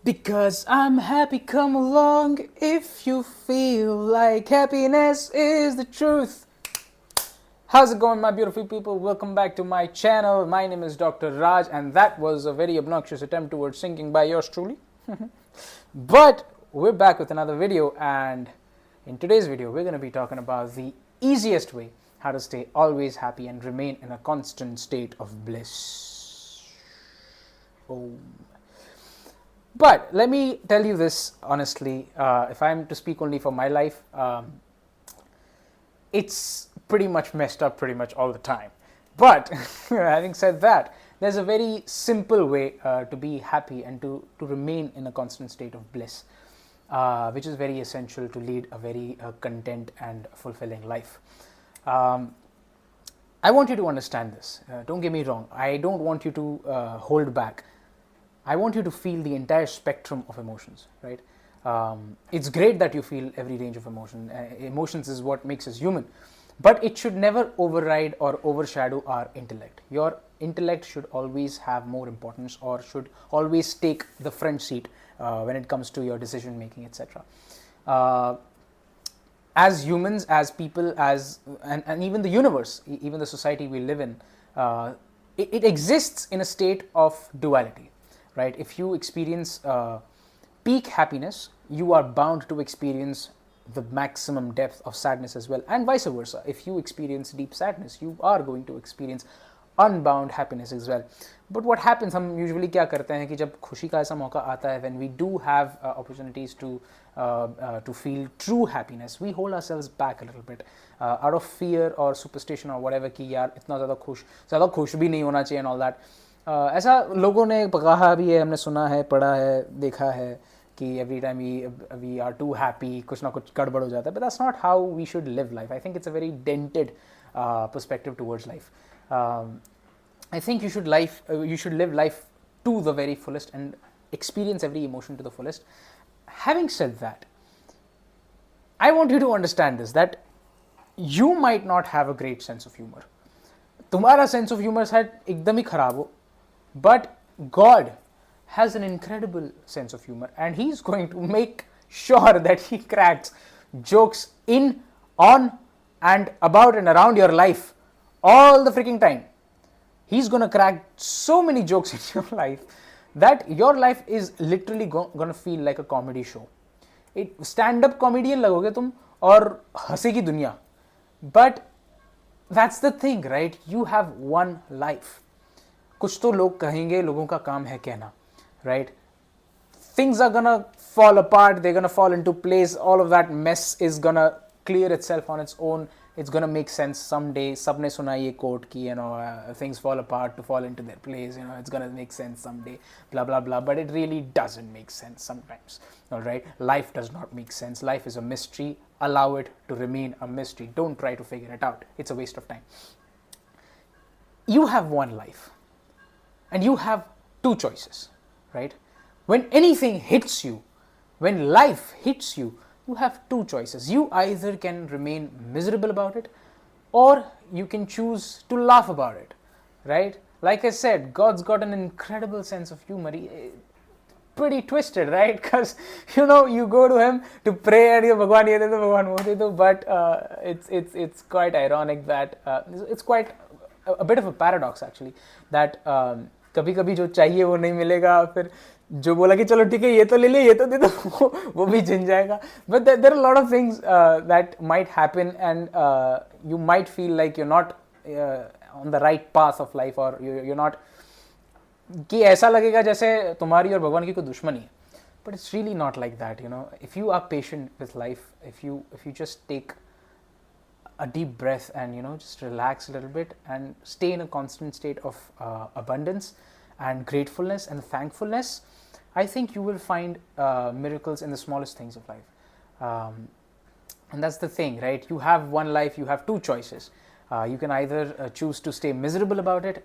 Because I'm happy, come along if you feel like happiness is the truth. How's it going, my beautiful people? Welcome back to my channel. My name is Dr. Raj, and that was a very obnoxious attempt towards singing by yours truly. But we're back with another video, and in today's video, we're going to be talking about the easiest way how to stay always happy and remain in a constant state of bliss. Oh. But let me tell you this honestly, if I'm to speak only for my life, it's pretty much messed up pretty much all the time. But having said that, there's a very simple way to be happy and to remain in a constant state of bliss, which is very essential to lead a very content and fulfilling life. I want you to understand this. Don't get me wrong. I don't want you to hold back. I want you to feel the entire spectrum of emotions, right? It's great that you feel every range of emotion. Emotions is what makes us human. But it should never override or overshadow our intellect. Your intellect should always have more importance or should always take the front seat when it comes to your decision making, etc. As humans, as people, and even the universe, even the society we live in, it exists in a state of duality. Right? If you experience peak happiness, you are bound to experience the maximum depth of sadness as well, and vice versa. If you experience deep sadness, you are going to experience unbound happiness as well. But what happens, हम usually क्या करते हैं कि जब खुशी का ऐसा मौका आता है, when we do have opportunities to feel true happiness, we hold ourselves back a little bit out of fear or superstition or whatever कि यार इतना ज़्यादा खुश भी नहीं होना चाहिए and all that. ऐसा लोगों ने कहा भी है, हमने सुना है, पढ़ा है, देखा है कि every time we are too happy, कुछ ना कुछ गड़बड़ हो जाता है. But that's not how we should live life. I think it's a very dented perspective towards life. I think you should live life to the very fullest and experience every emotion to the fullest. Having said that, I want you to understand this, that you might not have a great sense of humor. तुम्हारा sense of humor शायद एकदम ही खराब हो, but God has an incredible sense of humor, and He's going to make sure that He cracks jokes in, on, and about and around your life all the freaking time. He's going to crack so many jokes in your life that your life is literally going to feel like a comedy show. Stand-up comedian लगोगे तुम और हंसेगी दुनिया. But that's the thing, right? You have one life. कुछ तो लोग कहेंगे, लोगों का काम है कहना, right? Things are gonna fall apart, they're gonna fall into place, all of that mess is gonna clear itself on its own, it's gonna make sense someday. सबने सुना ये quote कि, things fall apart to fall into their place, it's gonna make sense someday, blah blah blah, but it really doesn't make sense sometimes, alright? Life does not make sense. Life is a mystery. Allow it to remain a mystery. Don't try to figure it out. It's a waste of time. You have one life and you have two choices, right? When anything hits you, when life hits you, you have two choices. You either can remain miserable about it or you can choose to laugh about it, right? Like I said, God's got an incredible sense of humor. Pretty twisted, right? Because you go to Him to pray and Bhagwan ye de do, Bhagwan wo de do, but it's quite ironic that it's quite a bit of a paradox actually, that कभी-कभी जो चाहिए वो नहीं मिलेगा, फिर जो बोला कि चलो ठीक है ये तो ले ले, ये तो दे दो, वो भी जिन जाएगा. But there are a lot of things that might happen, and you might feel like you're not on the right path of life, or you're not, कि ऐसा लगेगा जैसे तुम्हारी और भगवान की कोई दुश्मनी है. But it's really not like that. If you are patient with life, if you just take a deep breath and just relax a little bit and stay in a constant state of abundance and gratefulness and thankfulness, I think you will find miracles in the smallest things of life. And that's the thing, right? You have one life, you have two choices. You can either choose to stay miserable about it,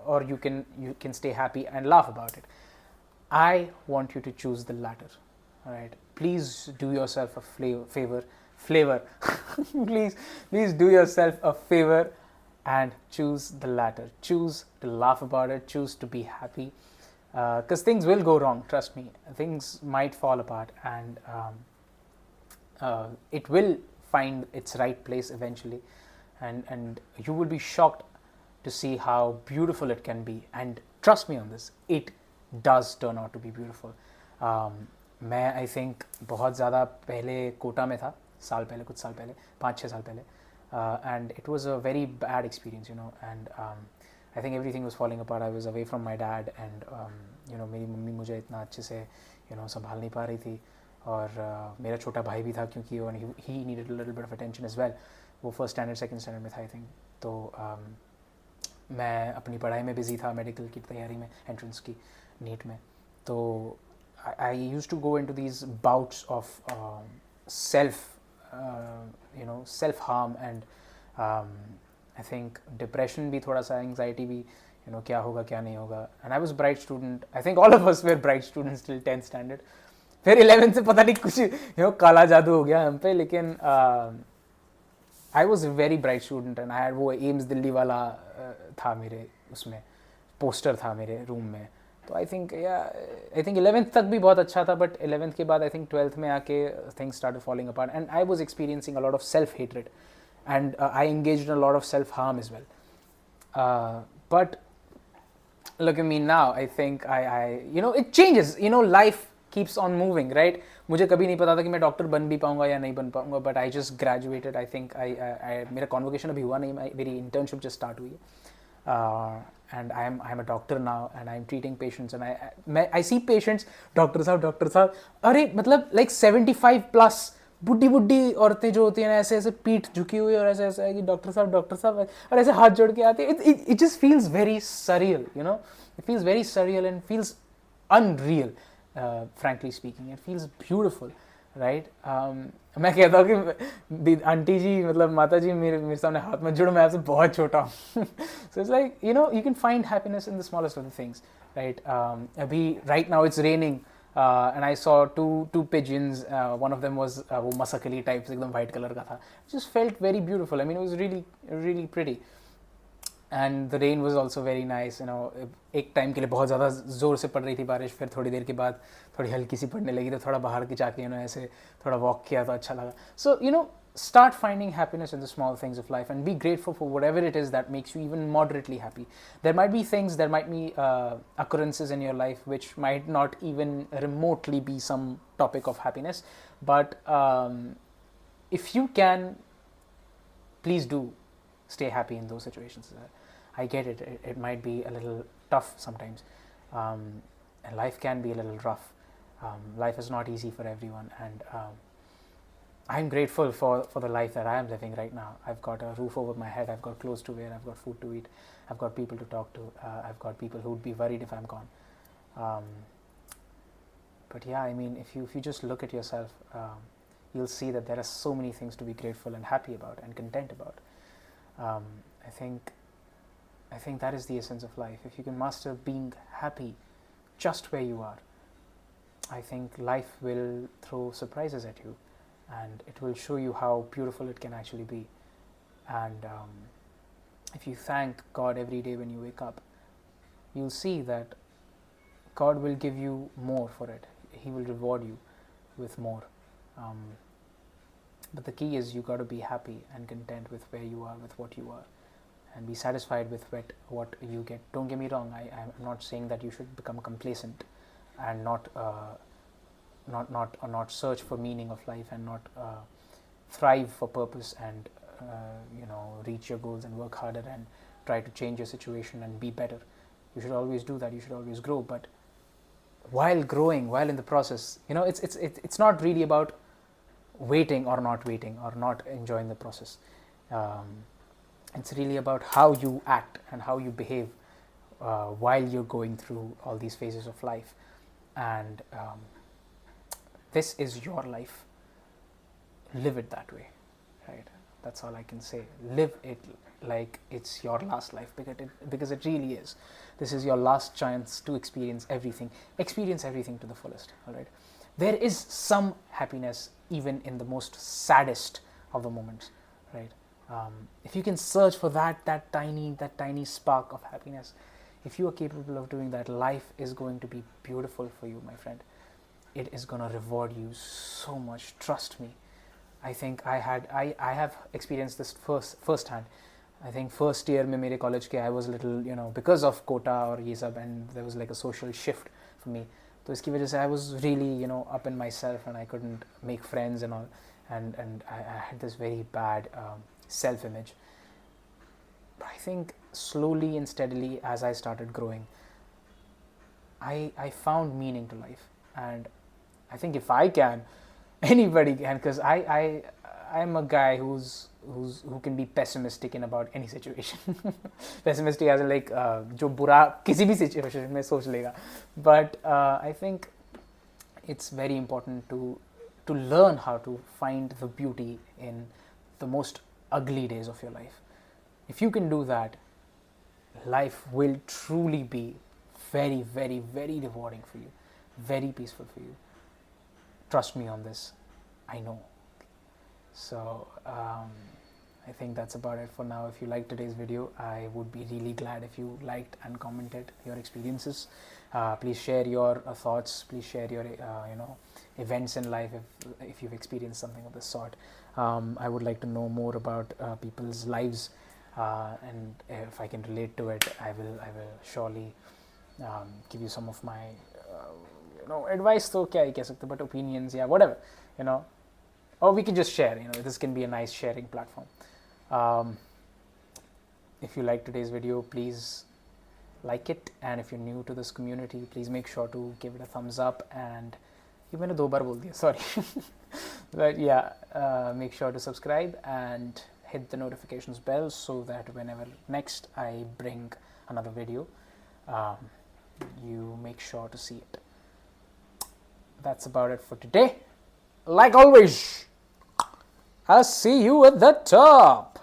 or you can stay happy and laugh about it. I want you to choose the latter. All right, please do yourself a favor. please do yourself a favor and choose the latter. Choose to laugh about it. Choose to be happy. because things will go wrong, trust me. Things might fall apart, and it will find its right place eventually, and you will be shocked to see how beautiful it can be. And trust me on this, it does turn out to be beautiful. मैं I think बहुत ज़्यादा पहले कोटा में था, कुछ साल पहले, 5-6 साल पहले, and it was a very bad experience, and I think everything was falling apart. I was away from my dad, and मेरी मम्मी मुझे इतना अच्छे से संभाल नहीं पा रही थी, और मेरा छोटा भाई भी था, क्योंकि he needed a little bit of attention as well. वो फर्स्ट स्टैंडर्ड सेकंड स्टैंडर्ड में था आई थिंक. तो मैं अपनी पढ़ाई में बिजी था, मेडिकल की तैयारी में, एंट्रेंस की, नीट में. तो I used to go into these bouts of self harm, and I think depression भी थोड़ा सा, anxiety भी, क्या होगा क्या नहीं होगा. And I was a bright student. I think all of us were bright students till 10th standard. फिर 11th से पता नहीं कुछ काला जादू हो गया हम पे, लेकिन I was a very bright student, and I had वो एम्स दिल्ली वाला था मेरे उसमें, पोस्टर था मेरे रूम में. तो आई थिंक 11th तक भी बहुत अच्छा था, बट 11th के बाद आई थिंक 12th में आके things started falling apart, and I was experiencing a lot of self hatred, and I engaged in a lot of self-harm as well. But look at me now. I think it changes. Life keeps on moving, right? मुझे कभी नहीं पता था कि मैं doctor बन भी पाऊंगा या नहीं बन पाऊंगा, but I just graduated. I think मेरा convocation अभी हुआ नहीं, मेरी internship just start हुई है. And I'm a doctor now, and I'm treating patients, and I see patients, doctor साहब, अरे मतलब like 75 plus बुड्ढी औरतें जो होती हैं ना, ऐसे पीठ झुकी हुई, और ऐसे है कि डॉक्टर साहब, और ऐसे हाथ जोड़ के आते हैं. It just feels very surreal, it feels very surreal and feels unreal, frankly speaking. It feels beautiful, right? मैं कहता हूँ कि आंटी जी, मतलब माता जी, मेरे सामने हाथ मत जोड़ो, मैं आपसे बहुत छोटा हूँ. So it's like, you can find happiness in the smallest of the things, right? अभी right now it's raining, and I saw two pigeons. One of them was वो masakali types, एकदम white color का था. It just felt very beautiful. I mean, it was really really pretty, and the rain was also very nice. एक time के लिए बहुत ज़्यादा ज़ोर से पड़ रही थी बारिश, फिर थोड़ी देर के बाद थोड़ी हल्की सी पड़ने लगी, तो थोड़ा बाहर की जाके ऐसे थोड़ा वॉक किया तो अच्छा लगा. So start finding happiness in the small things of life, and be grateful for whatever it is that makes you even moderately happy. There might be things, there might be occurrences in your life which might not even remotely be some topic of happiness, but if you can, please do stay happy in those situations. I get it, it might be a little tough sometimes, and life can be a little rough. Life is not easy for everyone, and I'm grateful for the life that I am living right now. I've got a roof over my head, I've got clothes to wear, I've got food to eat, I've got people to talk to, I've got people who would be worried if I'm gone. But yeah, I mean, if you just look at yourself, you'll see that there are so many things to be grateful and happy about and content about. I think that is the essence of life. If you can master being happy just where you are, I think life will throw surprises at you, and it will show you how beautiful it can actually be. And if you thank God every day when you wake up, you'll see that God will give you more for it. He will reward you with more. But the key is you got to be happy and content with where you are, with what you are, and be satisfied with what you get. Don't get me wrong, I'm not saying that you should become complacent and not search for meaning of life, and not thrive for purpose, and reach your goals and work harder and try to change your situation and be better. You should always do that. You should always grow, but while growing, while in the process, it's not really about waiting or not enjoying the process. It's really about how you act and how you behave while you're going through all these phases of life. And this is your life. Live it that way, right? That's all I can say. Live it like it's your last life, because it really is. This is your last chance to experience everything. Experience everything to the fullest, all right? There is some happiness even in the most saddest of the moments, right? If you can search for that tiny spark of happiness, if you are capable of doing that, life is going to be beautiful for you, my friend. It is going to reward you so much, trust me. I think I have experienced this firsthand. I think first year में मेरे college के I was a little, because of quota और ये सब, and there was like a social shift for me. तो इसकी वजह से I was really, up in myself, and I couldn't make friends and all, and I had this very bad self-image. But I think slowly and steadily, as I started growing, I found meaning to life, and I think if I can, anybody can, because I'm a guy who can be pessimistic in about any situation. Pessimistic as in like जो बुरा किसी भी situation में सोच लेगा. But I think it's very important to learn how to find the beauty in the most ugly days of your life. If you can do that, life will truly be very, very, very rewarding for you, very peaceful for you. Trust me on this, I know. So I think that's about it for now. If you liked today's video, I would be really glad if you liked and commented your experiences. Please share your thoughts. Please share your events in life if you've experienced something of this sort. I would like to know more about people's lives, and if I can relate to it, I will surely give you some of my advice. तो क्या ही कह सकते, but opinions, yeah, whatever, or we can just share. This can be a nice sharing platform. If you like today's video, please like it, and if you're new to this community, please make sure to give it a thumbs up. And ये मैंने 2 बार बोल दिया, sorry. But yeah, make sure to subscribe and hit the notifications bell so that whenever next I bring another video, you make sure to see it. That's about it for today. Like always, I'll see you at the top.